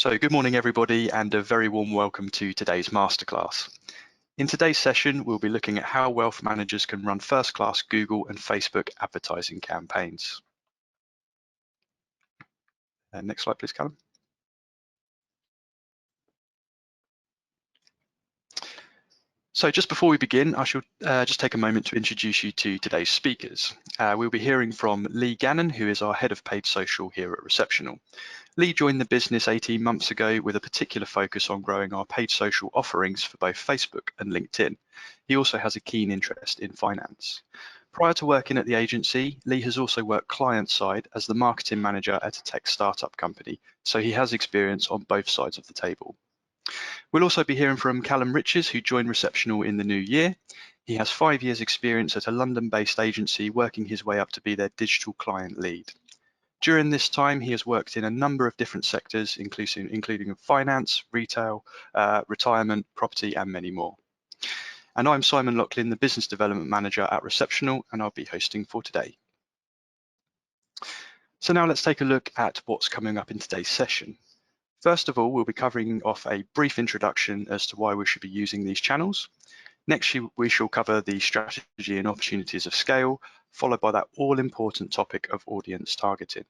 So good morning everybody, and a very warm welcome to today's masterclass. In today's session, we'll be looking at how wealth managers can run first-class Google and Facebook advertising campaigns. Next slide, please, Callum. So just before we begin, I should just take a moment to introduce you to today's speakers. We'll be hearing from Lee Gannon, who is our head of paid social here at Receptional. Lee joined the business 18 months ago with a particular focus on growing our paid social offerings for both Facebook and LinkedIn. He also has a keen interest in finance. Prior to working at the agency, Lee has also worked client-side as the marketing manager at a tech startup company, so he has experience on both sides of the table. We'll also be hearing from Callum Riches, who joined Receptional in the new year. He has 5 years experience at a London-based agency, working his way up to be their digital client lead. During this time, he has worked in a number of different sectors, including finance, retail, retirement, property, and many more. And I'm Simon Locklin, the Business Development Manager at Receptional, and I'll be hosting for today. So now let's take a look at what's coming up in today's session. First of all, we'll be covering off a brief introduction as to why we should be using these channels. Next, we shall cover the strategy and opportunities of scale, followed by that all-important topic of audience targeting.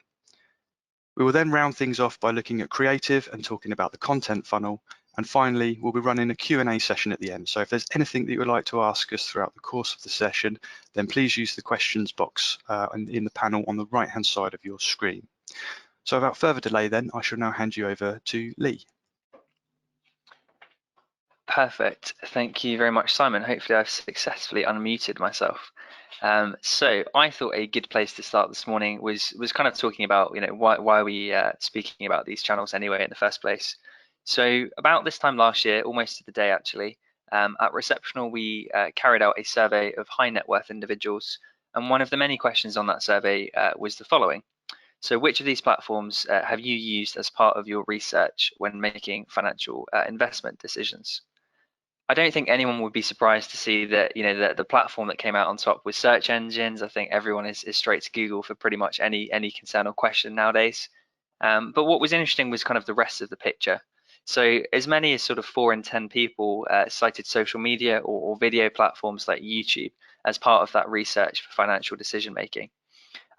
We will then round things off by looking at creative and talking about the content funnel. And finally, we'll be running a Q&A session at the end. So if there's anything that you would like to ask us throughout the course of the session, then please use the questions box in the panel on the right-hand side of your screen. So without further delay then, I shall now hand you over to Lee. Perfect. Thank you very much, Simon. Hopefully I've successfully unmuted myself. So I thought a good place to start this morning was kind of talking about, why are we speaking about these channels anyway in the first place. So about this time last year, almost to the day actually, at Receptional, we carried out a survey of high net worth individuals. And one of the many questions on that survey was the following. So which of these platforms have you used as part of your research when making financial investment decisions? I don't think anyone would be surprised to see that the platform that came out on top was search engines. I think everyone is straight to Google for pretty much any concern or question nowadays. But what was interesting was kind of the rest of the picture. So as many as sort of 4 in 10 people cited social media or video platforms like YouTube as part of that research for financial decision making.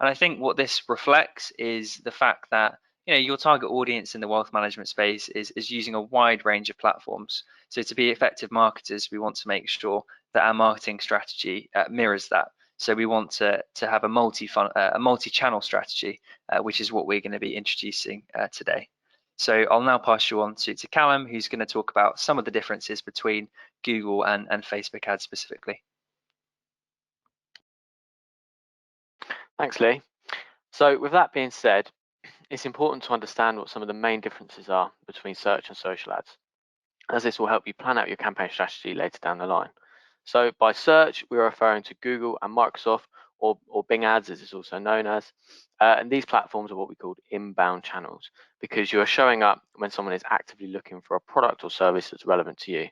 And I think what this reflects is the fact that your target audience in the wealth management space is using a wide range of platforms. So to be effective marketers, we want to make sure that our marketing strategy mirrors that. So we want to have a multi-channel strategy, which is what we're going to be introducing today. So I'll now pass you on to Callum, who's going to talk about some of the differences between Google and Facebook ads specifically. Thanks, Lee. So with that being said, it's important to understand what some of the main differences are between search and social ads, as this will help you plan out your campaign strategy later down the line. So by search, we're referring to Google and Microsoft, or Bing ads, as it's also known as. And these platforms are what we call inbound channels, because you are showing up when someone is actively looking for a product or service that's relevant to you,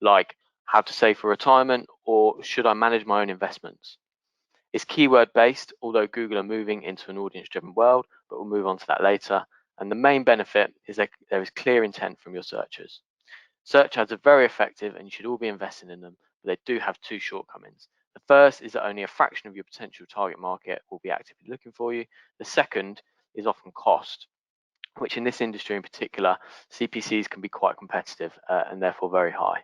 like how to save for retirement, or should I manage my own investments? It's keyword based, although Google are moving into an audience driven world, but we'll move on to that later. And the main benefit is that there is clear intent from your searchers. Search ads are very effective and you should all be investing in them, but they do have 2 shortcomings. The first is that only a fraction of your potential target market will be actively looking for you. The second is often cost, which in this industry in particular, CPCs can be quite competitive and therefore very high.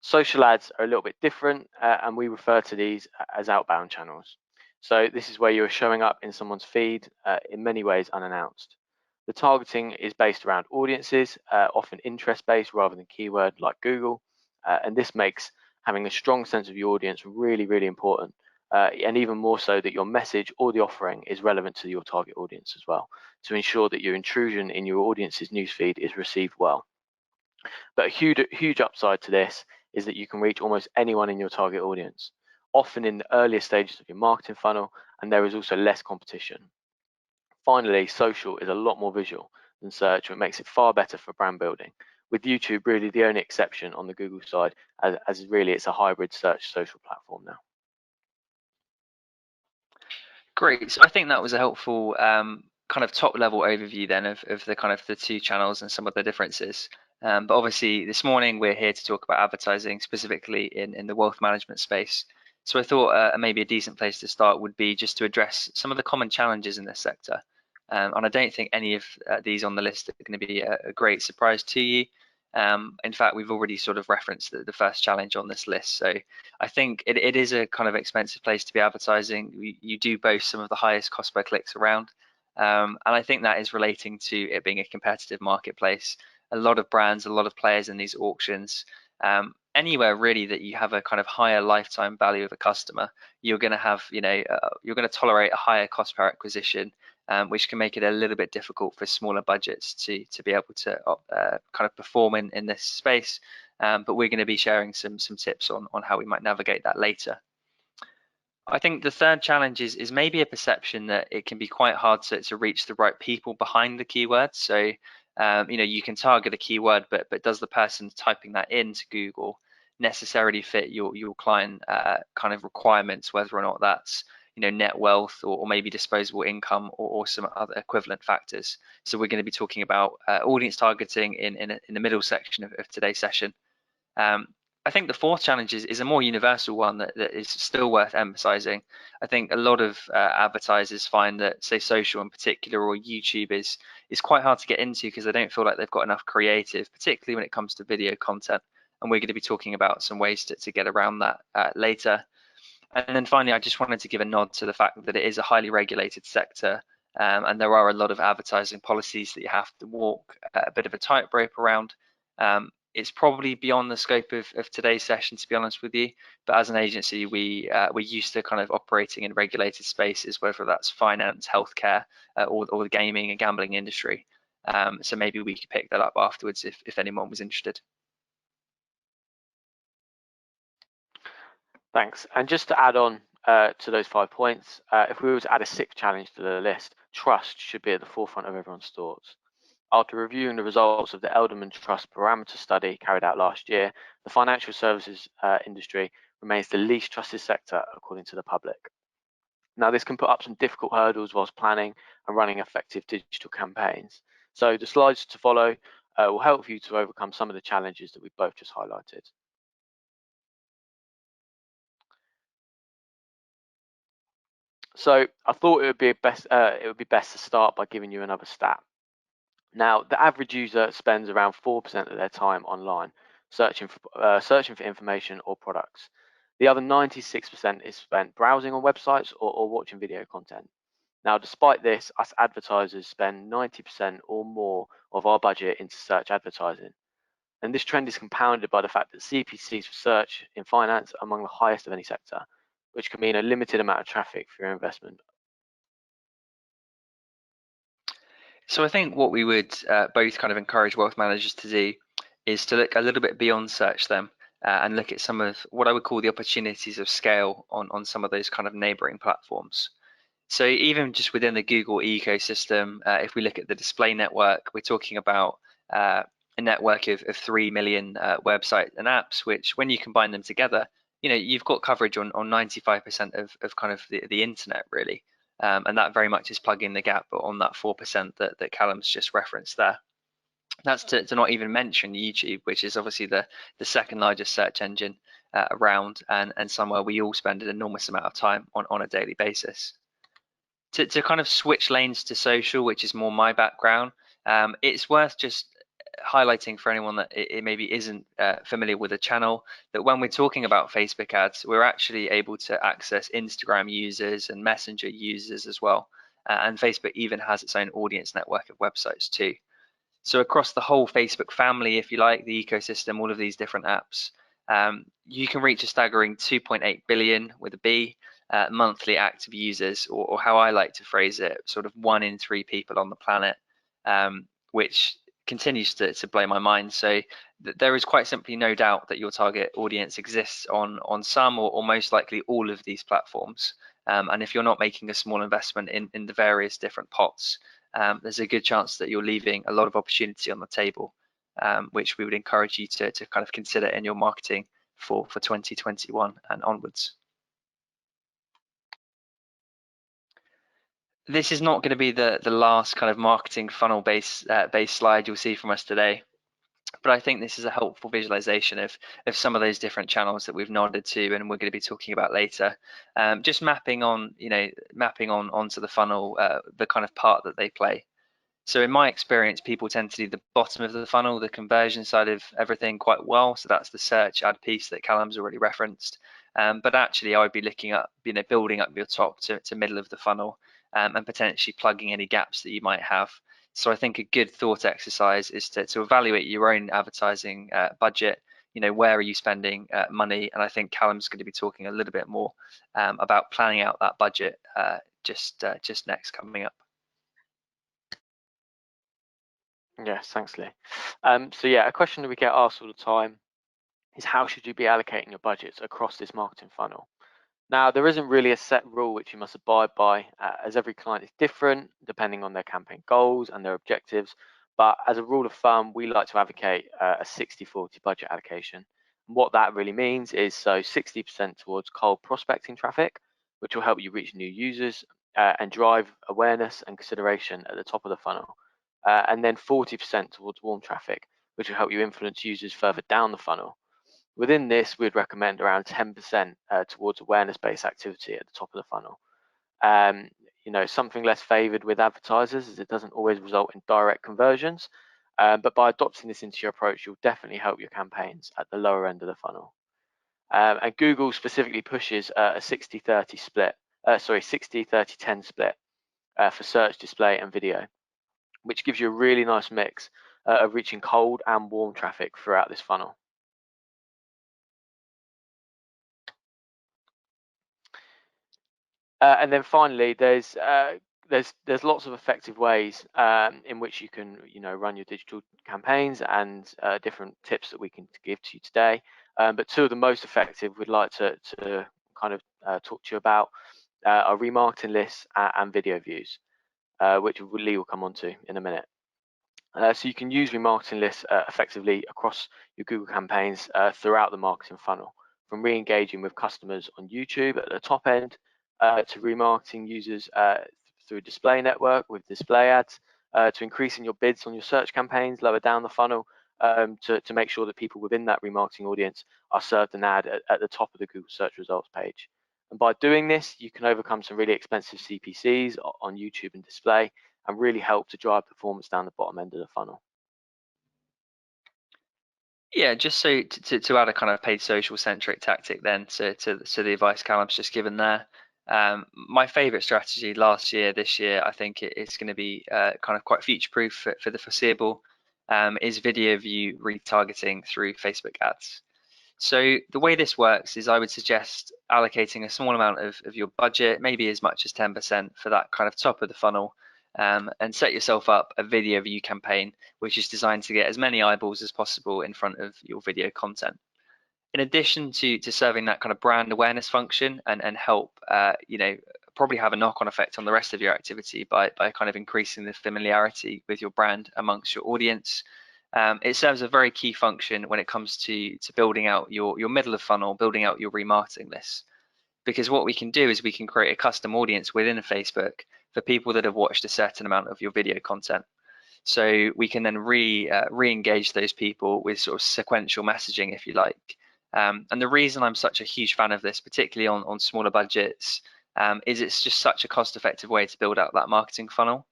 Social ads are a little bit different, and we refer to these as outbound channels. So this is where you're showing up in someone's feed, in many ways unannounced. The targeting is based around audiences, often interest-based rather than keyword like Google, and this makes having a strong sense of your audience really, really important, and even more so that your message or the offering is relevant to your target audience as well, to ensure that your intrusion in your audience's newsfeed is received well. But a huge upside to this is that you can reach almost anyone in your target audience, often in the earlier stages of your marketing funnel, and there is also less competition. Finally, social is a lot more visual than search, which makes it far better for brand building, with YouTube really the only exception on the Google side, as really it's a hybrid search social platform now. Great, so I think that was a helpful kind of top level overview then of the kind of the two channels and some of the differences. But obviously this morning we're here to talk about advertising specifically in the wealth management space. So I thought maybe a decent place to start would be just to address some of the common challenges in this sector. And I don't think any of these on the list are going to be a great surprise to you. In fact, we've already sort of referenced the first challenge on this list. So I think it is a kind of expensive place to be advertising. You do boast some of the highest cost per clicks around. And I think that is relating to it being a competitive marketplace. A lot of brands, a lot of players in these auctions. Anywhere really that you have a kind of higher lifetime value of a customer, you're going to have, you're going to tolerate a higher cost per acquisition, which can make it a little bit difficult for smaller budgets to be able to kind of perform in this space. But we're going to be sharing some tips on how we might navigate that later. I think the third challenge is maybe a perception that it can be quite hard to reach the right people behind the keyword. So, you can target a keyword, but does the person typing that into Google necessarily fit your client kind of requirements, whether or not that's net wealth or maybe disposable income or some other equivalent factors. So we're going to be talking about audience targeting in the middle section of today's session. I think the fourth challenge is a more universal one that is still worth emphasizing. I think a lot of advertisers find that, say, social in particular or YouTube is quite hard to get into because they don't feel like they've got enough creative, particularly when it comes to video content. And we're going to be talking about some ways to get around that later. And then finally, I just wanted to give a nod to the fact that it is a highly regulated sector, and there are a lot of advertising policies that you have to walk a bit of a tightrope around. It's probably beyond the scope of today's session, to be honest with you. But as an agency, we're used to kind of operating in regulated spaces, whether that's finance, healthcare, or the gaming and gambling industry. So maybe we could pick that up afterwards if anyone was interested. Thanks. And just to add on to those 5 points, if we were to add a sixth challenge to the list, trust should be at the forefront of everyone's thoughts. After reviewing the results of the Elderman Trust Parameter Study carried out last year, the financial services industry remains the least trusted sector according to the public. Now, this can put up some difficult hurdles whilst planning and running effective digital campaigns. So the slides to follow will help you to overcome some of the challenges that we've both just highlighted. So I thought it would be best to start by giving you another stat. Now, the average user spends around 4% of their time online searching for information or products. The other 96% is spent browsing on websites or watching video content. Now, despite this, us advertisers spend 90% or more of our budget into search advertising. And this trend is compounded by the fact that CPCs for search in finance are among the highest of any sector, which can mean a limited amount of traffic for your investment. So I think what we would both kind of encourage wealth managers to do is to look a little bit beyond search them and look at some of what I would call the opportunities of scale on some of those kind of neighboring platforms. So even just within the Google ecosystem, if we look at the display network, we're talking about a network of 3 million websites and apps, which when you combine them together, you've got coverage on 95% of kind of the internet really. And that very much is plugging the gap on that 4% that Callum's just referenced there. That's to not even mention YouTube, which is obviously the second largest search engine around and somewhere we all spend an enormous amount of time on a daily basis. To kind of switch lanes to social, which is more my background, it's worth just highlighting for anyone that it maybe isn't familiar with the channel, that when we're talking about Facebook ads, we're actually able to access Instagram users and Messenger users as well. And Facebook even has its own audience network of websites too. So across the whole Facebook family, if you like, the ecosystem, all of these different apps, you can reach a staggering 2.8 billion with a B monthly active users, or how I like to phrase it, sort of 1 in 3 people on the planet, which continues to blow my mind. So there is quite simply no doubt that your target audience exists on some or most likely all of these platforms. And if you're not making a small investment in the various different pots, there's a good chance that you're leaving a lot of opportunity on the table, which we would encourage you to kind of consider in your marketing for 2021 and onwards. This is not going to be the last kind of marketing funnel based slide you'll see from us today, but I think this is a helpful visualization of some of those different channels that we've nodded to and we're going to be talking about later. Just mapping on onto the funnel the kind of part that they play. So in my experience, people tend to do the bottom of the funnel, the conversion side of everything, quite well. So that's the search ad piece that Callum's already referenced. But actually, I would be looking at building up your top to middle of the funnel and potentially plugging any gaps that you might have. So I think a good thought exercise is to evaluate your own advertising budget. Where are you spending money? And I think Callum's going to be talking a little bit more about planning out that budget just next coming up. Yes, thanks, Lee. So yeah, a question that we get asked all the time is how should you be allocating your budgets across this marketing funnel? Now, there isn't really a set rule which you must abide by, as every client is different depending on their campaign goals and their objectives. But as a rule of thumb, we like to advocate a 60-40 budget allocation. And what that really means is 60% towards cold prospecting traffic, which will help you reach new users and drive awareness and consideration at the top of the funnel. And then 40% towards warm traffic, which will help you influence users further down the funnel. Within this, we'd recommend around 10% towards awareness-based activity at the top of the funnel. Something less favored with advertisers as it doesn't always result in direct conversions, but by adopting this into your approach, you'll definitely help your campaigns at the lower end of the funnel. And Google specifically pushes a 60-30 split, 60-30-10 split for search, display, and video, which gives you a really nice mix of reaching cold and warm traffic throughout this funnel. And then finally, there's lots of effective ways in which you can run your digital campaigns and different tips that we can give to you today. But two of the most effective we'd like to kind of talk to you about are remarketing lists and video views, which Lee will come on to in a minute. So you can use remarketing lists effectively across your Google campaigns throughout the marketing funnel, from re-engaging with customers on YouTube at the top end to remarketing users through a display network with display ads, to increasing your bids on your search campaigns lower down the funnel to make sure that people within that remarketing audience are served an ad at the top of the Google search results page. And by doing this, you can overcome some really expensive CPCs on YouTube and display and really help to drive performance down the bottom end of the funnel. Yeah, just so to add a kind of paid social centric tactic then to the advice Callum's just given there. My favorite strategy last year, this year, I think it's going to be kind of quite future proof for the foreseeable, is video view retargeting through Facebook ads. So the way this works is I would suggest allocating a small amount of your budget, maybe as much as 10% for that kind of top of the funnel, and set yourself up a video view campaign, which is designed to get as many eyeballs as possible in front of your video content. In addition to serving that kind of brand awareness function and help, probably have a knock-on effect on the rest of your activity by kind of increasing the familiarity with your brand amongst your audience. It serves a very key function when it comes to building out your middle of funnel, building out your remarketing lists. Because what we can do is we can create a custom audience within Facebook for people that have watched a certain amount of your video content. So we can then re-engage those people with sort of sequential messaging, if you like. And the reason I'm such a huge fan of this, particularly on smaller budgets, is it's just such a cost-effective way to build out that marketing funnel.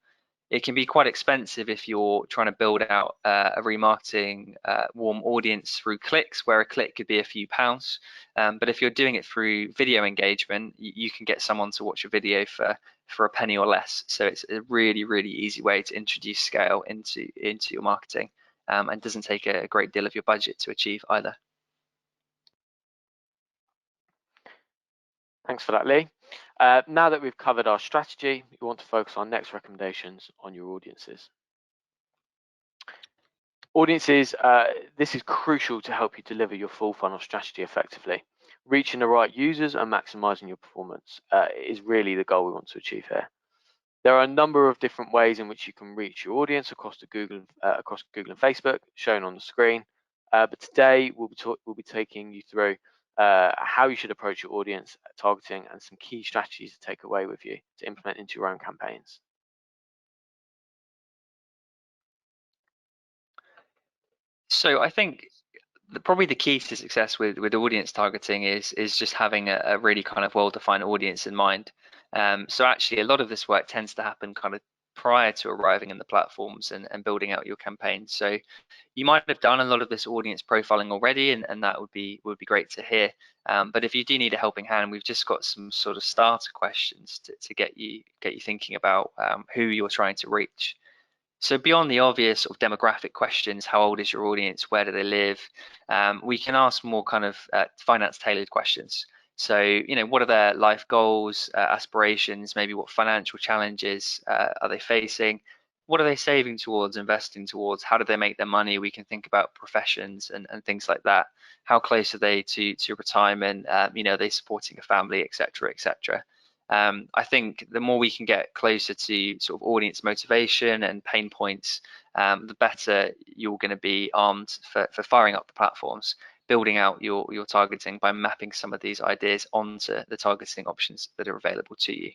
It can be quite expensive if you're trying to build out a remarketing warm audience through clicks, where a click could be a few pounds. But if you're doing it through video engagement, you can get someone to watch a video for a penny or less. So it's a really, really easy way to introduce scale into your marketing, and doesn't take a great deal of your budget to achieve either. Thanks for that, Lee. Now that we've covered our strategy, we want to focus on next recommendations on your audiences. Audiences, this is crucial to help you deliver your full funnel strategy effectively. Reaching the right users and maximizing your performance is really the goal we want to achieve here. There are a number of different ways in which you can reach your audience across Google and Facebook, shown on the screen. But today we'll be taking you through how you should approach your audience targeting, and some key strategies to take away with you to implement into your own campaigns. So I think probably the key to success with audience targeting is just having a really kind of well-defined audience in mind. So actually, a lot of this work tends to happen kind of prior to arriving in the platforms and building out your campaign. So you might have done a lot of this audience profiling already, and that would be great to hear. But if you do need a helping hand, we've just got some sort of starter questions to get you thinking about who you're trying to reach. So beyond the obvious sort of demographic questions, how old is your audience, where do they live, we can ask more kind of finance tailored questions. So, what are their life goals, aspirations, maybe what financial challenges are they facing? What are they saving towards, investing towards? How do they make their money? We can think about professions and things like that. How close are they to retirement? Are they supporting a family, etc., etc. I think the more we can get closer to sort of audience motivation and pain points, the better you're going to be armed for firing up the platforms, building out your targeting by mapping some of these ideas onto the targeting options that are available to you.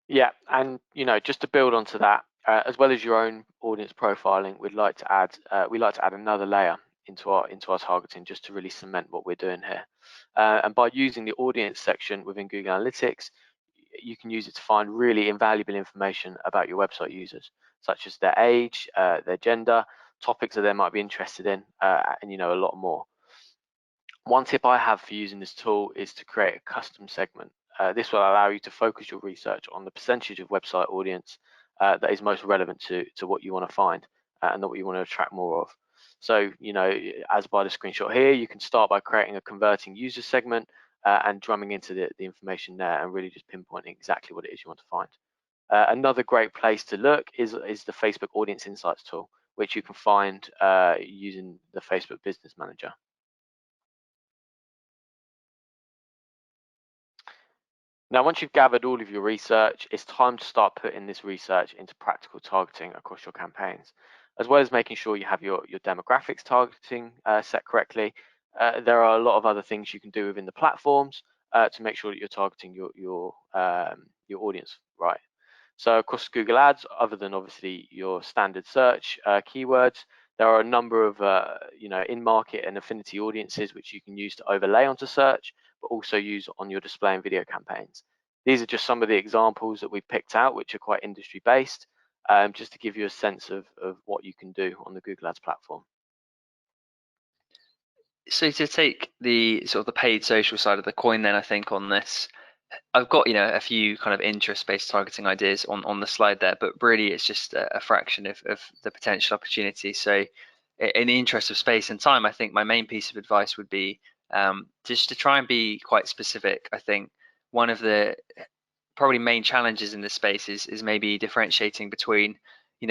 Yeah, and just to build onto that, as well as your own audience profiling, we'd like to add another layer into our targeting, just to really cement what we're doing here. And by using the audience section within Google Analytics, you can use it to find really invaluable information about your website users, such as their age, their gender, topics that they might be interested in, and a lot more. One tip I have for using this tool is to create a custom segment. This will allow you to focus your research on the percentage of website audience that is most relevant to what you want to find and what you want to attract more of. So, as by the screenshot here, you can start by creating a converting user segment and drumming into the information there and really just pinpointing exactly what it is you want to find. Another great place to look is the Facebook Audience Insights tool, which you can find using the Facebook Business Manager. Now, once you've gathered all of your research, it's time to start putting this research into practical targeting across your campaigns. As well as making sure you have your demographics targeting set correctly, there are a lot of other things you can do within the platforms to make sure that you're targeting your audience right. So across Google Ads, other than obviously your standard search keywords, there are a number of in-market and affinity audiences which you can use to overlay onto search, but also use on your display and video campaigns. These are just some of the examples that we picked out, which are quite industry based, just to give you a sense of what you can do on the Google Ads platform. So to take the sort of the paid social side of the coin, then I think on this, I've got a few kind of interest-based targeting ideas on the slide there, but really it's just a fraction of the potential opportunity. So in the interest of space and time, I think my main piece of advice would be just to try and be quite specific. I think one of the probably main challenges in this space is maybe differentiating between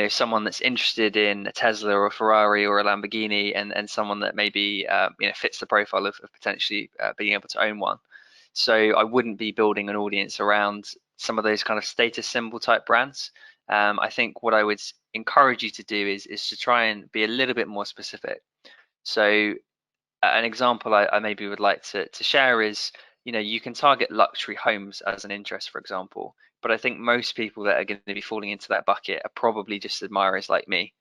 someone that's interested in a Tesla or a Ferrari or a Lamborghini and someone that maybe fits the profile of potentially being able to own one. So I wouldn't be building an audience around some of those kind of status symbol type brands. I think what I would encourage you to do is to try and be a little bit more specific. So an example I maybe would like to share is, you can target luxury homes as an interest, for example, but I think most people that are going to be falling into that bucket are probably just admirers like me.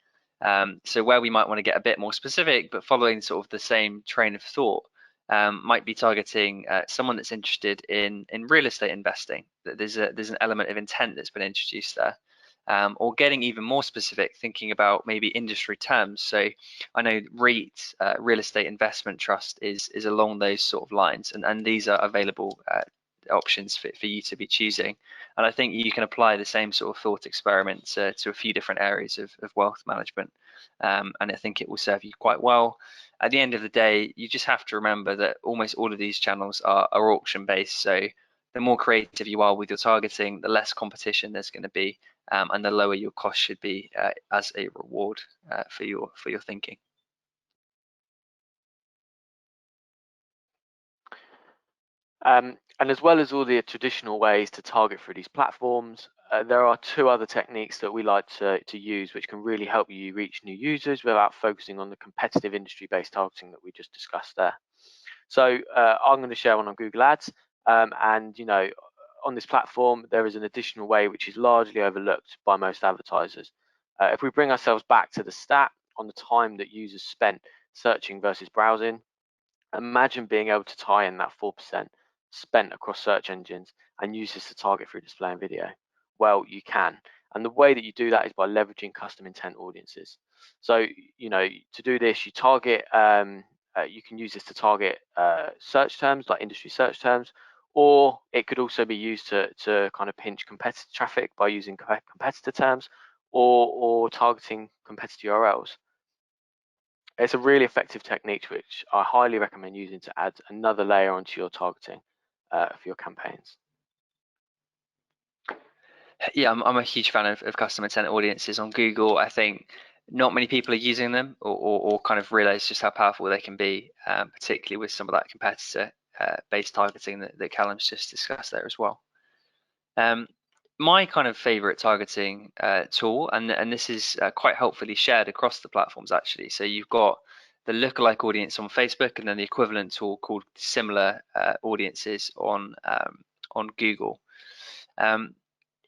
So where we might want to get a bit more specific, but following sort of the same train of thought, might be targeting someone that's interested in real estate investing. There's an element of intent that's been introduced there. Or getting even more specific, thinking about maybe industry terms. So I know REIT, real estate investment trust, is along those sort of lines, and these are available options for you to be choosing. And I think you can apply the same sort of thought experiment to a few different areas of wealth management, and I think it will serve you quite well. At the end of the day, you just have to remember that almost all of these channels are auction based. So the more creative you are with your targeting, the less competition there's going to be, and the lower your cost should be as a reward for your thinking. And as well as all the traditional ways to target through these platforms, there are two other techniques that we like to use which can really help you reach new users without focusing on the competitive industry-based targeting that we just discussed there. So I'm going to share one on Google Ads, and you know, on this platform there is an additional way which is largely overlooked by most advertisers. If we bring ourselves back to the stat on the time that users spent searching versus browsing, imagine being able to tie in that 4% spent across search engines and use this to target through display and video. Well, you can, and the way that you do that is by leveraging custom intent audiences. So, you know, to do this, you target, you can use this to target search terms like industry search terms, or it could also be used to kind of pinch competitor traffic by using competitor terms, or targeting competitor URLs. It's a really effective technique which I highly recommend using to add another layer onto your targeting for your campaigns. Yeah, I'm a huge fan of custom intent audiences on Google. I think not many people are using them or kind of realize just how powerful they can be, particularly with some of that competitor based targeting that Callum's just discussed there as well. My kind of favorite targeting tool, and this is quite helpfully shared across the platforms actually. So you've got the lookalike audience on Facebook, and then the equivalent tool called similar audiences on Google.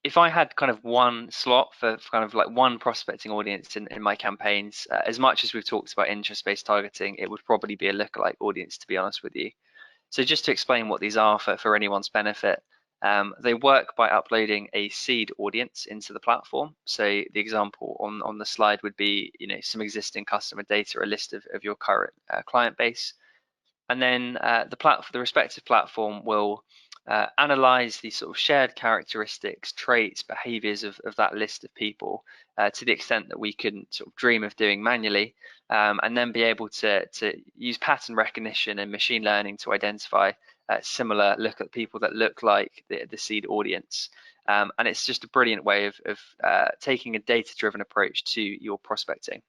If I had kind of one slot for kind of like one prospecting audience in my campaigns, as much as we've talked about interest-based targeting, it would probably be a lookalike audience, to be honest with you. So just to explain what these are for anyone's benefit, they work by uploading a seed audience into the platform. So the example on the slide would be, you know, some existing customer data, a list of your current client base, and then the respective platform will analyze the sort of shared characteristics, traits, behaviors of that list of people to the extent that we can sort of dream of doing manually, and then be able to use pattern recognition and machine learning to identify similar look at people that look like the seed audience. And it's just a brilliant way of taking a data-driven approach to your prospecting.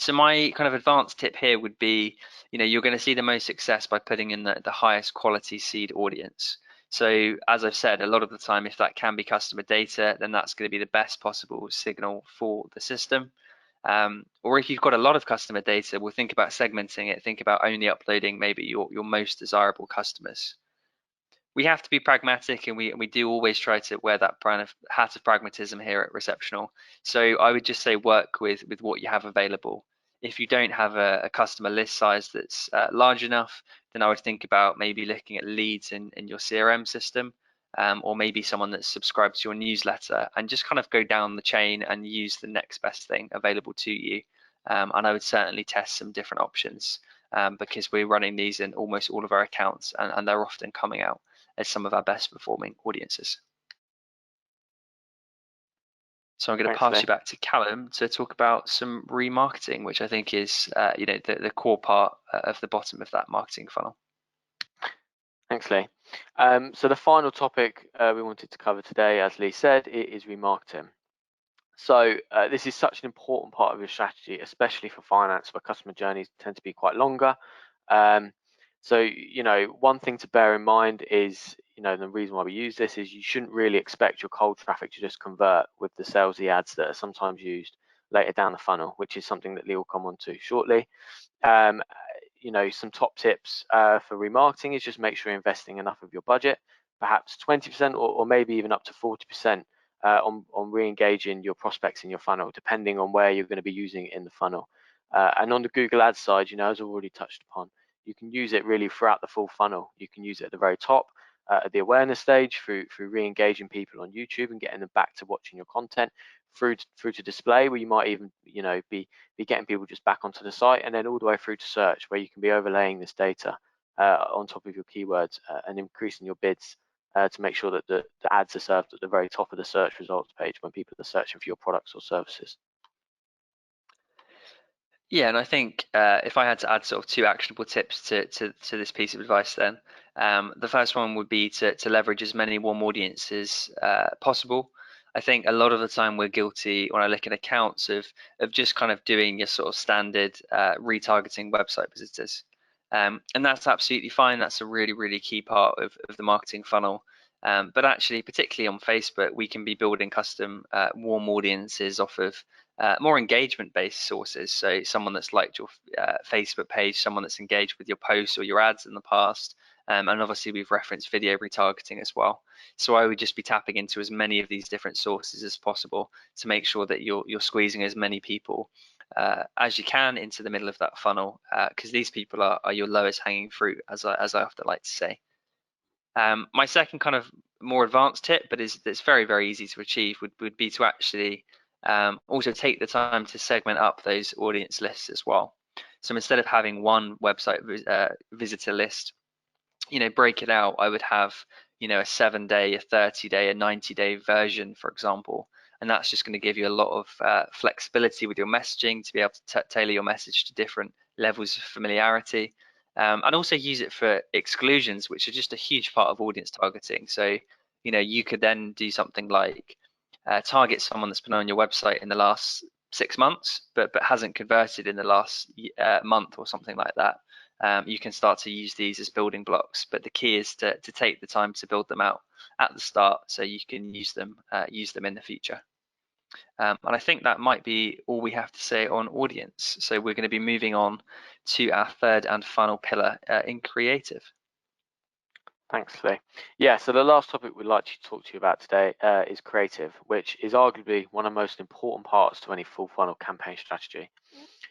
So my kind of advanced tip here would be, you know, you're going to see the most success by putting in the highest quality seed audience. So as I've said, a lot of the time, if that can be customer data, then that's going to be the best possible signal for the system. Or if you've got a lot of customer data, we'll think about segmenting it, think about only uploading maybe your most desirable customers. We have to be pragmatic, and we do always try to wear that brand of hat of pragmatism here at Receptional. So I would just say work with what you have available. If you don't have a customer list size that's large enough, then I would think about maybe looking at leads in your CRM system, or maybe someone that's subscribed to your newsletter, and just kind of go down the chain and use the next best thing available to you. And I would certainly test some different options, because we're running these in almost all of our accounts, and they're often coming out as some of our best performing audiences. So I'm going to pass you back to Callum to talk about some remarketing, which I think is you know, the core part of the bottom of that marketing funnel. Thanks, Lee. So the final topic we wanted to cover today, as Lee said, is remarketing. So this is such an important part of your strategy, especially for finance, where customer journeys tend to be quite longer. So, you know, one thing to bear in mind is, you know, the reason why we use this is you shouldn't really expect your cold traffic to just convert with the salesy ads that are sometimes used later down the funnel, which is something that Lee will come on to shortly. You know, some top tips for remarketing is just make sure you're investing enough of your budget, perhaps 20% or maybe even up to 40% on re-engaging your prospects in your funnel, depending on where you're going to be using it in the funnel. And on the Google Ads side, you know, as I've already touched upon, you can use it really throughout the full funnel. You can use it at the very top, at the awareness stage, through re-engaging people on YouTube and getting them back to watching your content, through to display, where you might even, you know, be getting people just back onto the site, and then all the way through to search, where you can be overlaying this data on top of your keywords and increasing your bids to make sure that the ads are served at the very top of the search results page when people are searching for your products or services. Yeah, and I think if I had to add sort of two actionable tips to this piece of advice, then the first one would be to leverage as many warm audiences possible. I think a lot of the time we're guilty, when I look at accounts, of just kind of doing your sort of standard retargeting website visitors, and that's absolutely fine. That's a really key part of the marketing funnel. But actually, particularly on Facebook, we can be building custom warm audiences off of more engagement-based sources. So someone that's liked your Facebook page, someone that's engaged with your posts or your ads in the past, and obviously we've referenced video retargeting as well. So I would just be tapping into as many of these different sources as possible to make sure that you're squeezing as many people as you can into the middle of that funnel, because these people are your lowest hanging fruit, as I often like to say. My second kind of more advanced tip, but it's very, very easy to achieve, would be to actually also take the time to segment up those audience lists as well. So instead of having one website visitor list, break it out. I would have, a 7-day, a 30-day, a 90-day version, for example. And that's just going to give you a lot of flexibility with your messaging to be able to tailor your message to different levels of familiarity. And also use it for exclusions, which are just a huge part of audience targeting. So, you could then do something like target someone that's been on your website in the last 6 months, but hasn't converted in the last month or something like that. You can start to use these as building blocks, but the key is to take the time to build them out at the start so you can use them in the future. And I think that might be all we have to say on audience. So we're going to be moving on to our third and final pillar in creative. Thanks, Lee. Yeah, so the last topic we'd like to talk to you about today is creative, which is arguably one of the most important parts to any full funnel campaign strategy.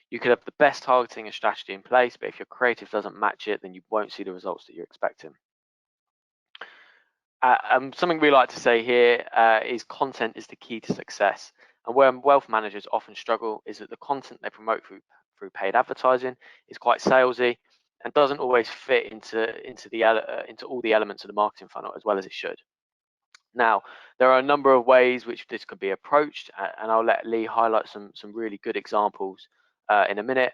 You could have the best targeting and strategy in place, but if your creative doesn't match it, then you won't see the results that you're expecting. Something we like to say here is content is the key to success. And where wealth managers often struggle is that the content they promote through paid advertising is quite salesy and doesn't always fit into all the elements of the marketing funnel as well as it should. Now, there are a number of ways which this could be approached, and I'll let Lee highlight some really good examples in a minute.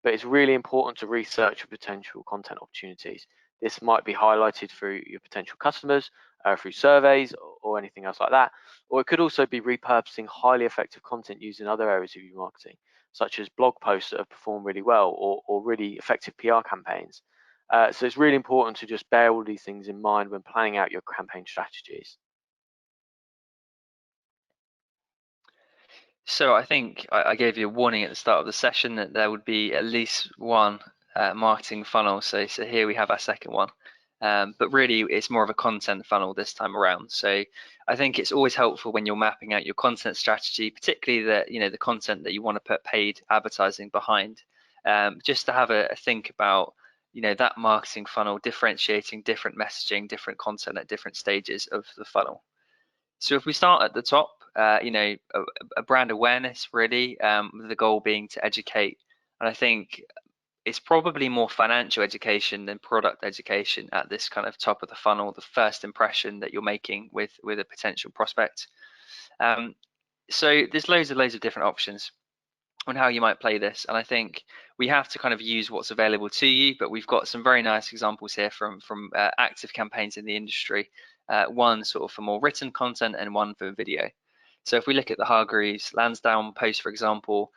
But it's really important to research for potential content opportunities. This might be highlighted through your potential customers, through surveys or anything else like that. Or it could also be repurposing highly effective content used in other areas of your marketing, such as blog posts that have performed really well or really effective PR campaigns. So it's really important to just bear all these things in mind when planning out your campaign strategies. So I think I gave you a warning at the start of the session that there would be at least one marketing funnel. So here we have our second one. But really, it's more of a content funnel this time around. So I think it's always helpful when you're mapping out your content strategy, particularly the content that you want to put paid advertising behind, just to have a think about that marketing funnel, differentiating different messaging, different content at different stages of the funnel. So if we start at the top, a brand awareness really, the goal being to educate, and I think it's probably more financial education than product education at this kind of top of the funnel, the first impression that you're making with a potential prospect. So there's loads of different options on how you might play this, and I think we have to kind of use what's available to you, but we've got some very nice examples here from active campaigns in the industry, one sort of for more written content and one for video. So if we look at the Hargreaves Lansdowne post, for example,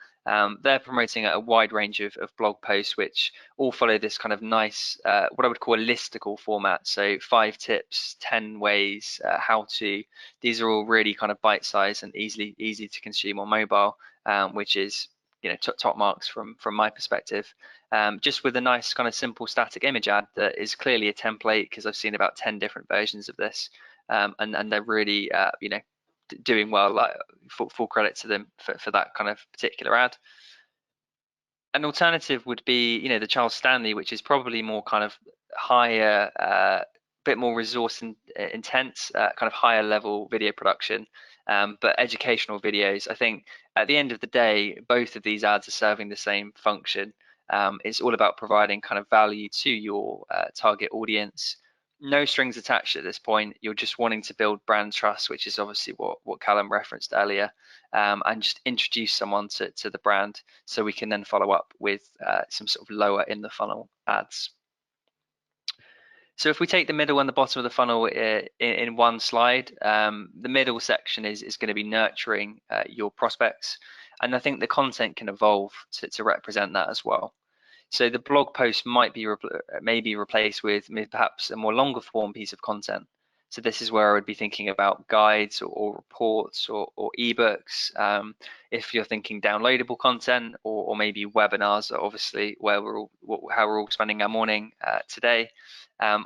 they're promoting a wide range of blog posts which all follow this kind of nice, what I would call a listicle format. So 5 tips, 10 ways, how to. These are all really kind of bite-sized and easy to consume on mobile, which is top marks from my perspective. Just with a nice kind of simple static image ad that is clearly a template, because I've seen about 10 different versions of this, and they're really doing well. Like full credit to them for that kind of particular ad. An alternative would be the Charles Stanley, which is probably more kind of higher, bit more resource intense, kind of higher level video production, but educational videos. I think at the end of the day, both of these ads are serving the same function. It's all about providing kind of value to your target audience. No strings attached at this point. You're just wanting to build brand trust, which is obviously what Callum referenced earlier, and just introduce someone to the brand, so we can then follow up with some sort of lower in the funnel ads. So if we take the middle and the bottom of the funnel in one slide, the middle section is going to be nurturing your prospects, and I think the content can evolve to represent that as well. So the blog post might be maybe replaced with perhaps a more longer form piece of content. So this is where I would be thinking about guides or reports or ebooks. If you're thinking downloadable content or maybe webinars, obviously where how we're all spending our morning today.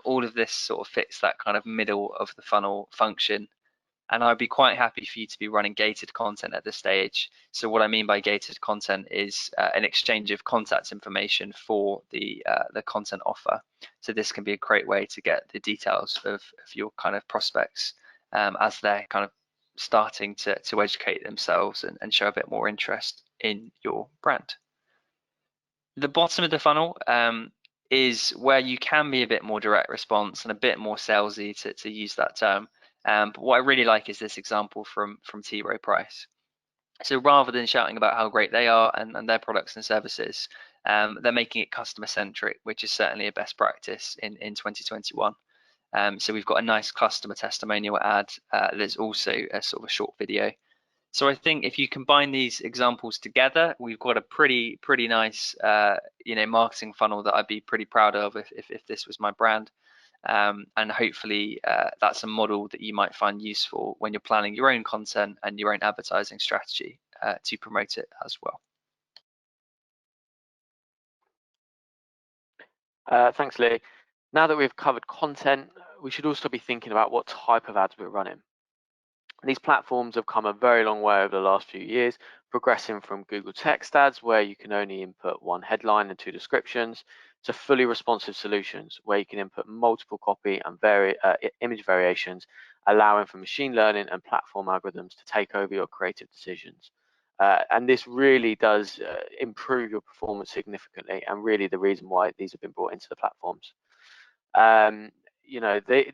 All of this sort of fits that kind of middle of the funnel function. And I'd be quite happy for you to be running gated content at this stage. So what I mean by gated content is an exchange of contact information for the content offer. So this can be a great way to get the details of your kind of prospects as they're kind of starting to educate themselves and show a bit more interest in your brand. The bottom of the funnel is where you can be a bit more direct response and a bit more salesy, to use that term. But what I really like is this example from T. Rowe Price. So rather than shouting about how great they are and their products and services, they're making it customer centric, which is certainly a best practice in 2021. So we've got a nice customer testimonial ad. There's also a sort of a short video. So I think if you combine these examples together, we've got a pretty nice marketing funnel that I'd be pretty proud of if this was my brand. And hopefully that's a model that you might find useful when you're planning your own content and your own advertising strategy to promote it as well. Thanks, Lee. Now that we've covered content, we should also be thinking about what type of ads we're running. These platforms have come a very long way over the last few years, progressing from Google text ads, where you can only input one headline and two descriptions, to fully responsive solutions, where you can input multiple copy and image variations, allowing for machine learning and platform algorithms to take over your creative decisions. And this really does improve your performance significantly, and really the reason why these have been brought into the platforms.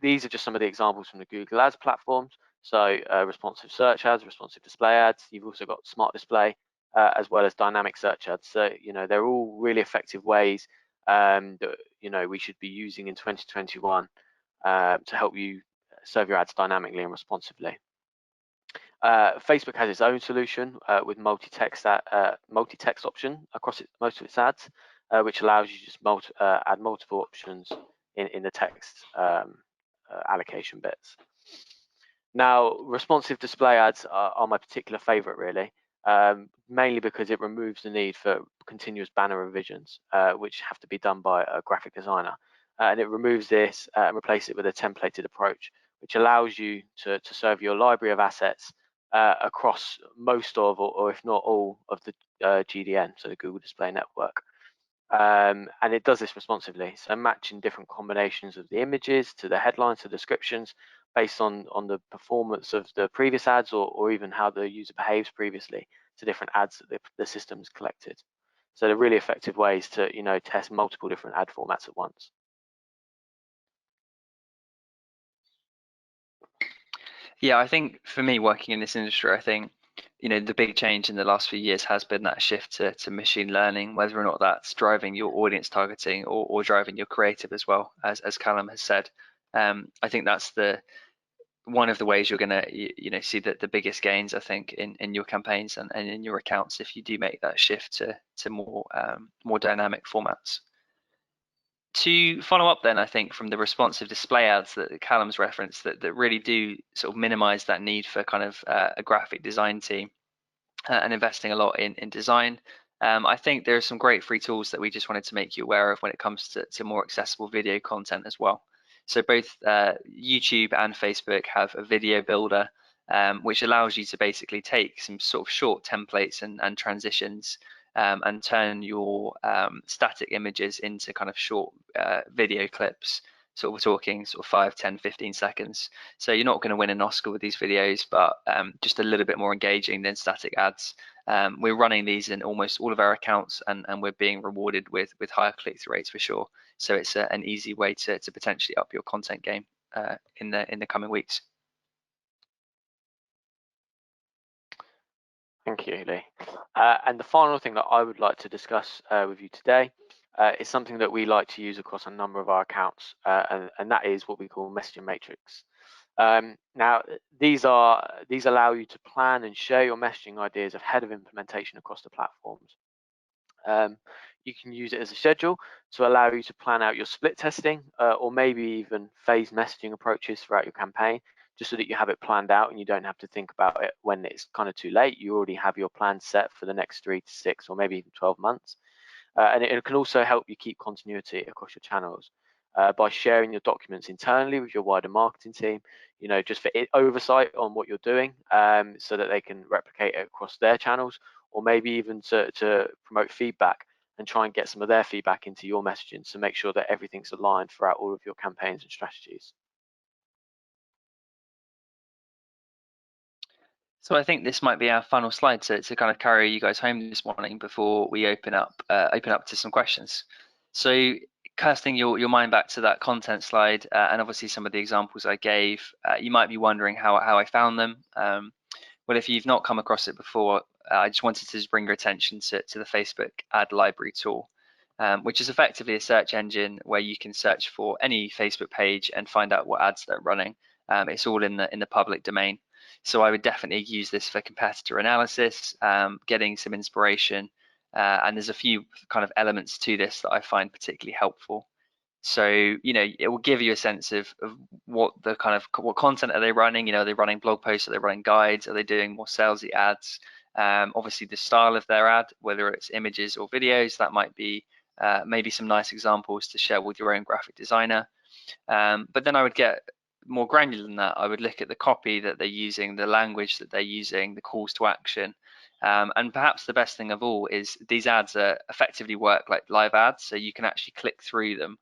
These are just some of the examples from the Google Ads platforms. So responsive search ads, responsive display ads. You've also got smart display as well as dynamic search ads. So they're all really effective ways that we should be using in 2021 to help you serve your ads dynamically and responsively. Facebook has its own solution with multi-text option across most of its ads, which allows you to just add multiple options in the text allocation bits. Now, responsive display ads are my particular favorite, really, mainly because it removes the need for continuous banner revisions, which have to be done by a graphic designer. And it removes this and replaces it with a templated approach, which allows you to serve your library of assets across most of, or if not all, of the GDN, so the Google Display Network. And it does this responsively, so matching different combinations of the images to the headlines to descriptions based on the performance of the previous ads or even how the user behaves previously to different ads that the system's collected. So they're really effective ways to test multiple different ad formats at once. Yeah, I think for me, working in this industry, I think the big change in the last few years has been that shift to machine learning, whether or not that's driving your audience targeting or driving your creative as well, as Callum has said. I think that's one of the ways you're going to see the biggest gains, I think, in your campaigns and in your accounts if you do make that shift to more dynamic formats. To follow up then, I think, from the responsive display ads that Callum's referenced that really do sort of minimize that need for kind of a graphic design team and investing a lot in design. I think there are some great free tools that we just wanted to make you aware of when it comes to more accessible video content as well. So both YouTube and Facebook have a video builder, which allows you to basically take some sort of short templates and transitions and turn your static images into kind of short video clips. So we're talking sort of 5, 10, 15 seconds. So you're not going to win an Oscar with these videos, but just a little bit more engaging than static ads. We're running these in almost all of our accounts, and we're being rewarded with higher click-through rates for sure. So it's an easy way to potentially up your content game in the coming weeks. Thank you, Lee. And the final thing that I would like to discuss with you today is something that we like to use across a number of our accounts, and that is what we call messaging matrix. Now, these allow you to plan and share your messaging ideas ahead of implementation across the platforms. You can use it as a schedule to allow you to plan out your split testing or maybe even phased messaging approaches throughout your campaign, just so that you have it planned out and you don't have to think about it when it's kind of too late. You already have your plan set for the next 3 to 6 or maybe even 12 months. And it can also help you keep continuity across your channels by sharing your documents internally with your wider marketing team, you know, just for oversight on what you're doing, so that they can replicate it across their channels, or maybe even to promote feedback and try and get some of their feedback into your messaging to make sure that everything's aligned throughout all of your campaigns and strategies. So I think this might be our final slide to kind of carry you guys home this morning before we open up to some questions. So casting your mind back to that content slide and obviously some of the examples I gave, you might be wondering how I found them. Well, if you've not come across it before, I just wanted to bring your attention to the Facebook ad library tool, which is effectively a search engine where you can search for any Facebook page and find out what ads they're running. It's all in the public domain. So I would definitely use this for competitor analysis, getting some inspiration, and there's a few kind of elements to this that I find particularly helpful. So, you know, it will give you a sense of what content are they running. You know, are they running blog posts? Are they running guides? Are they doing more salesy ads? Obviously, the style of their ad, whether it's images or videos, that might be maybe some nice examples to share with your own graphic designer. But then I would get more granular than that. I would look at the copy that they're using, the language that they're using, the calls to action. And perhaps the best thing of all is these ads effectively work like live ads, so you can actually click through them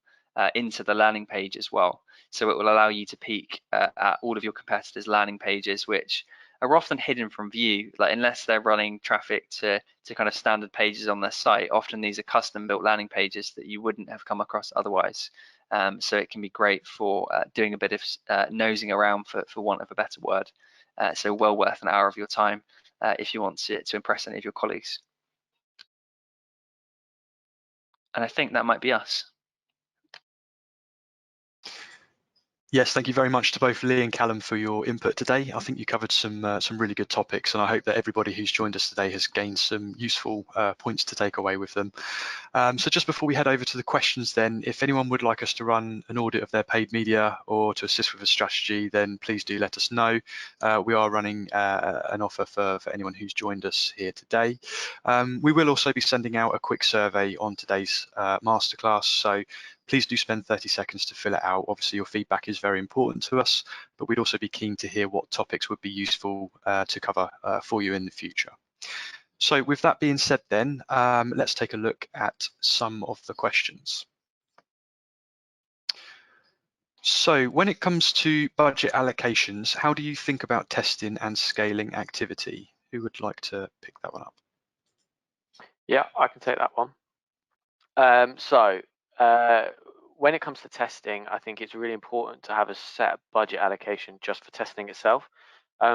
into the landing page as well. So it will allow you to peek at all of your competitors' landing pages, which are often hidden from view, like unless they're running traffic to kind of standard pages on their site. Often these are custom built landing pages that you wouldn't have come across otherwise. So it can be great for doing a bit of nosing around, for want of a better word. So well worth an hour of your time if you want to impress any of your colleagues. And I think that might be us. Yes, thank you very much to both Lee and Callum for your input today. I think you covered some really good topics, and I hope that everybody who's joined us today has gained some useful points to take away with them. So just before we head over to the questions then, if anyone would like us to run an audit of their paid media or to assist with a strategy, then please do let us know. We are running an offer for anyone who's joined us here today. We will also be sending out a quick survey on today's masterclass, so please do spend 30 seconds to fill it out. Obviously, your feedback is very important to us, but we'd also be keen to hear what topics would be useful to cover for you in the future. So with that being said then, let's take a look at some of the questions. So when it comes to budget allocations, how do you think about testing and scaling activity? Who would like to pick that one up? Yeah, I can take that one. When it comes to testing, I think it's really important to have a set budget allocation just for testing itself.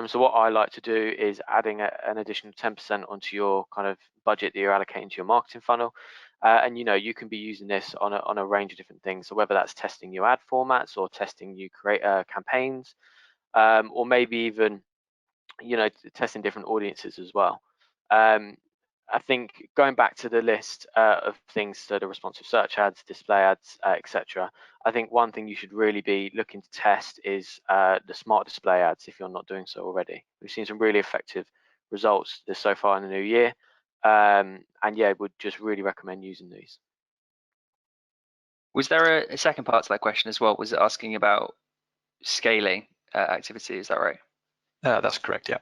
So what I like to do is adding an additional 10% onto your kind of budget that you're allocating to your marketing funnel. And you know, you can be using this on a range of different things. So whether that's testing new ad formats or testing new campaigns, or maybe even, you know, testing different audiences as well. I think going back to the list of things, so the responsive search ads, display ads, etc. I think one thing you should really be looking to test is the smart display ads if you're not doing so already. We've seen some really effective results so far in the new year, and yeah, would just really recommend using these. Was there a second part to that question as well? Was it asking about scaling activity? Is that right? That's correct, yeah.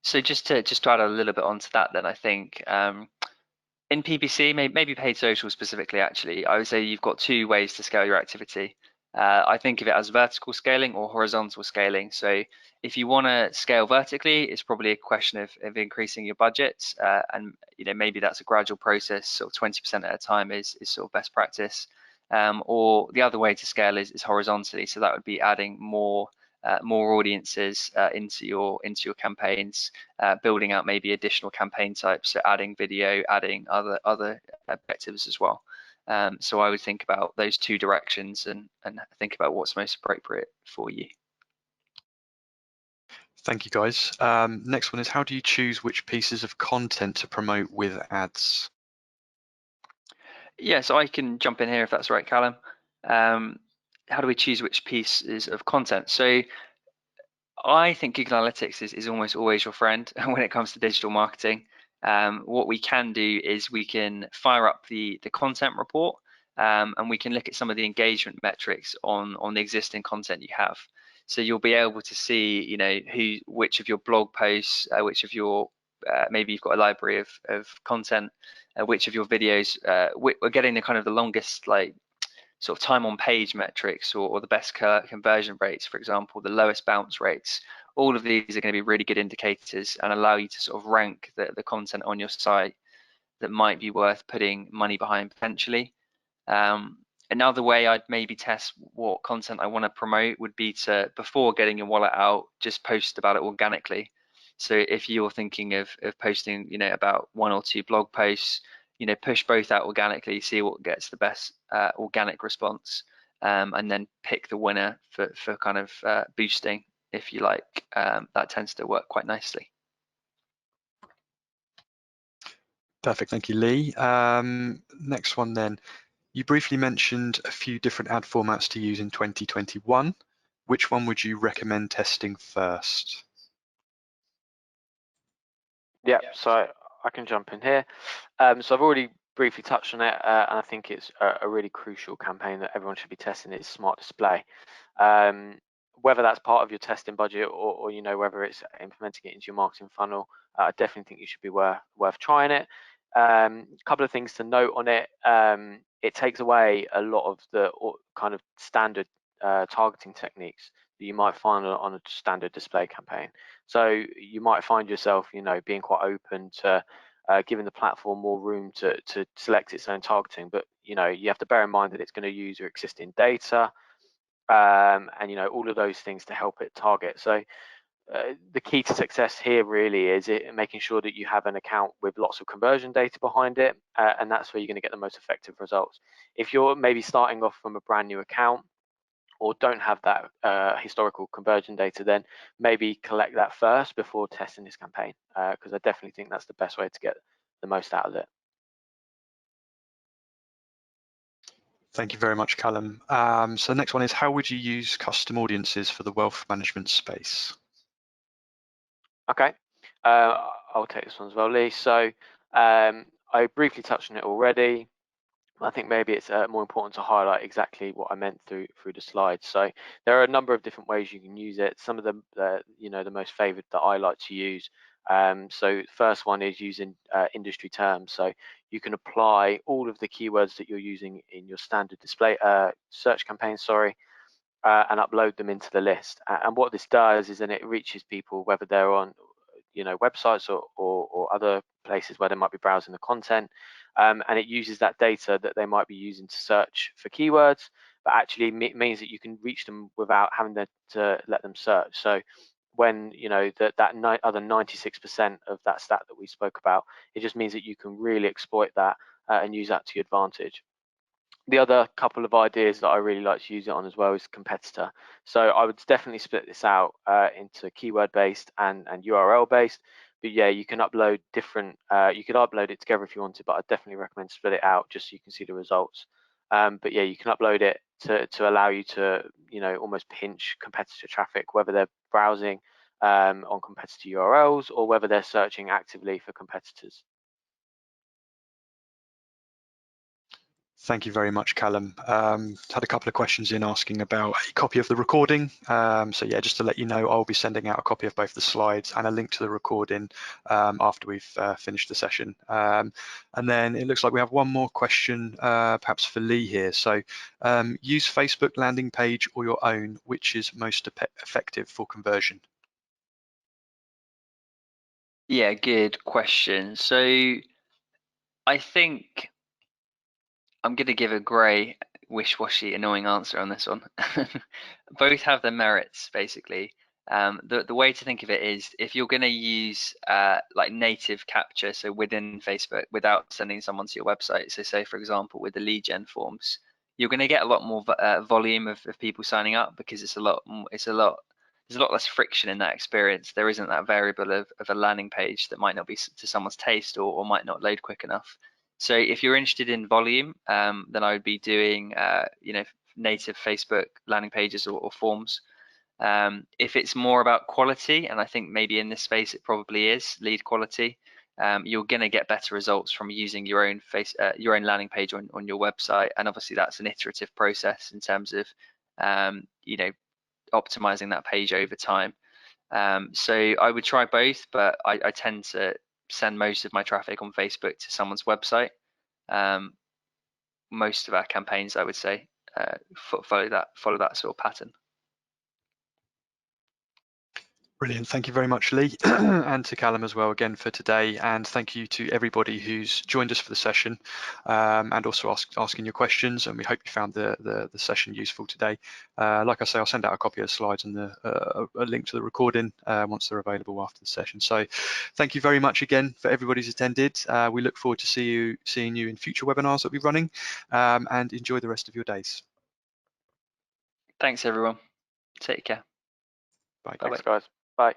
So just to add a little bit onto that, then I think in PPC, maybe paid social specifically, actually, I would say you've got two ways to scale your activity. I think of it as vertical scaling or horizontal scaling. So if you want to scale vertically, it's probably a question of increasing your budgets, and you know, maybe that's a gradual process, sort of 20% at a time is sort of best practice. Or the other way to scale is horizontally. So that would be adding more audiences into your campaigns, building out maybe additional campaign types, so adding video, adding other objectives as well. So I would think about those two directions and think about what's most appropriate for you. Thank you, guys. Next one is, how do you choose which pieces of content to promote with ads? Yeah, so I can jump in here if that's right, Callum. How do we choose which pieces of content? So I think Google Analytics is almost always your friend when it comes to digital marketing. What we can do is we can fire up the content report, and we can look at some of the engagement metrics on the existing content you have. So you'll be able to see, you know, which of your blog posts, which of your maybe you've got a library of content, which of your videos, we're getting the kind of the longest like sort of time on page metrics, or the best conversion rates, for example, the lowest bounce rates. All of these are going to be really good indicators and allow you to sort of rank the content on your site that might be worth putting money behind potentially. Another way I'd maybe test what content I want to promote would be to, before getting your wallet out, just post about it organically. So if you're thinking of posting, you know, about 1 or 2 blog posts, you know, push both out organically, see what gets the best organic response, and then pick the winner for kind of boosting, if you like. That tends to work quite nicely. Perfect, thank you, Lee. Next one then. You briefly mentioned a few different ad formats to use in 2021. Which one would you recommend testing first? Yeah, so I can jump in here. So I've already briefly touched on it, and I think it's a really crucial campaign that everyone should be testing. Is smart display. Whether that's part of your testing budget or you know, whether it's implementing it into your marketing funnel, I definitely think you should be worth trying it. A couple of things to note on it. It takes away a lot of the kind of standard targeting techniques that you might find on a standard display campaign. So you might find yourself, you know, being quite open to giving the platform more room to select its own targeting. But you know, you have to bear in mind that it's going to use your existing data, and you know, all of those things to help it target. So the key to success here really is making sure that you have an account with lots of conversion data behind it, and that's where you're going to get the most effective results. If you're maybe starting off from a brand new account or don't have that historical conversion data, then maybe collect that first before testing this campaign, because I definitely think that's the best way to get the most out of it. Thank you very much, Callum. So the next one is, how would you use custom audiences for the wealth management space? Okay, I'll take this one as well, Lee. So I briefly touched on it already. I think maybe it's more important to highlight exactly what I meant through the slides. So there are a number of different ways you can use it. Some of them, you know, the most favored that I like to use. So the first one is using industry terms. So you can apply all of the keywords that you're using in your standard display search campaign, and upload them into the list. And what this does is then it reaches people, whether they're on, you know, websites or other places where they might be browsing the content, and it uses that data that they might be using to search for keywords, but actually means that you can reach them without having to let them search. So when you know that other 96% of that stat that we spoke about, it just means that you can really exploit that and use that to your advantage. The other couple of ideas that I really like to use it on as well is competitor. So I would definitely split this out into keyword based and URL based. But yeah, you can upload different, you could upload it together if you wanted, but I definitely recommend split it out just so you can see the results. But yeah, you can upload it to allow you to, you know, almost pinch competitor traffic, whether they're browsing on competitor URLs or whether they're searching actively for competitors. Thank you very much, Callum. Had a couple of questions in asking about a copy of the recording. So yeah, just to let you know, I'll be sending out a copy of both the slides and a link to the recording after we've finished the session. And then it looks like we have one more question, perhaps for Lee here. So use Facebook landing page or your own, which is most effective for conversion? Yeah, good question. So I think I'm going to give a grey, wish-washy, annoying answer on this one. Both have their merits, basically. The way to think of it is, if you're going to use like native capture, so within Facebook, without sending someone to your website, so say for example with the lead gen forms, you're going to get a lot more volume of people signing up, because there's there's a lot less friction in that experience. There isn't that variable of a landing page that might not be to someone's taste or might not load quick enough. So if you're interested in volume, then I would be doing native Facebook landing pages or forms. If it's more about quality, and I think maybe in this space it probably is lead quality, you're going to get better results from using your own landing page on your website, and obviously that's an iterative process in terms of optimizing that page over time. So I would try both, but I tend to send most of my traffic on Facebook to someone's website. Most of our campaigns, I would say, follow that sort of pattern. Brilliant. Thank you very much, Lee, and to Callum as well again for today. And thank you to everybody who's joined us for the session and also asking your questions. And we hope you found the session useful today. Like I say, I'll send out a copy of the slides and a link to the recording once they're available after the session. So thank you very much again for everybody who's attended. We look forward to seeing you in future webinars that we'll be running, and enjoy the rest of your days. Thanks, everyone. Take care. Bye. Thanks, guys. Bye.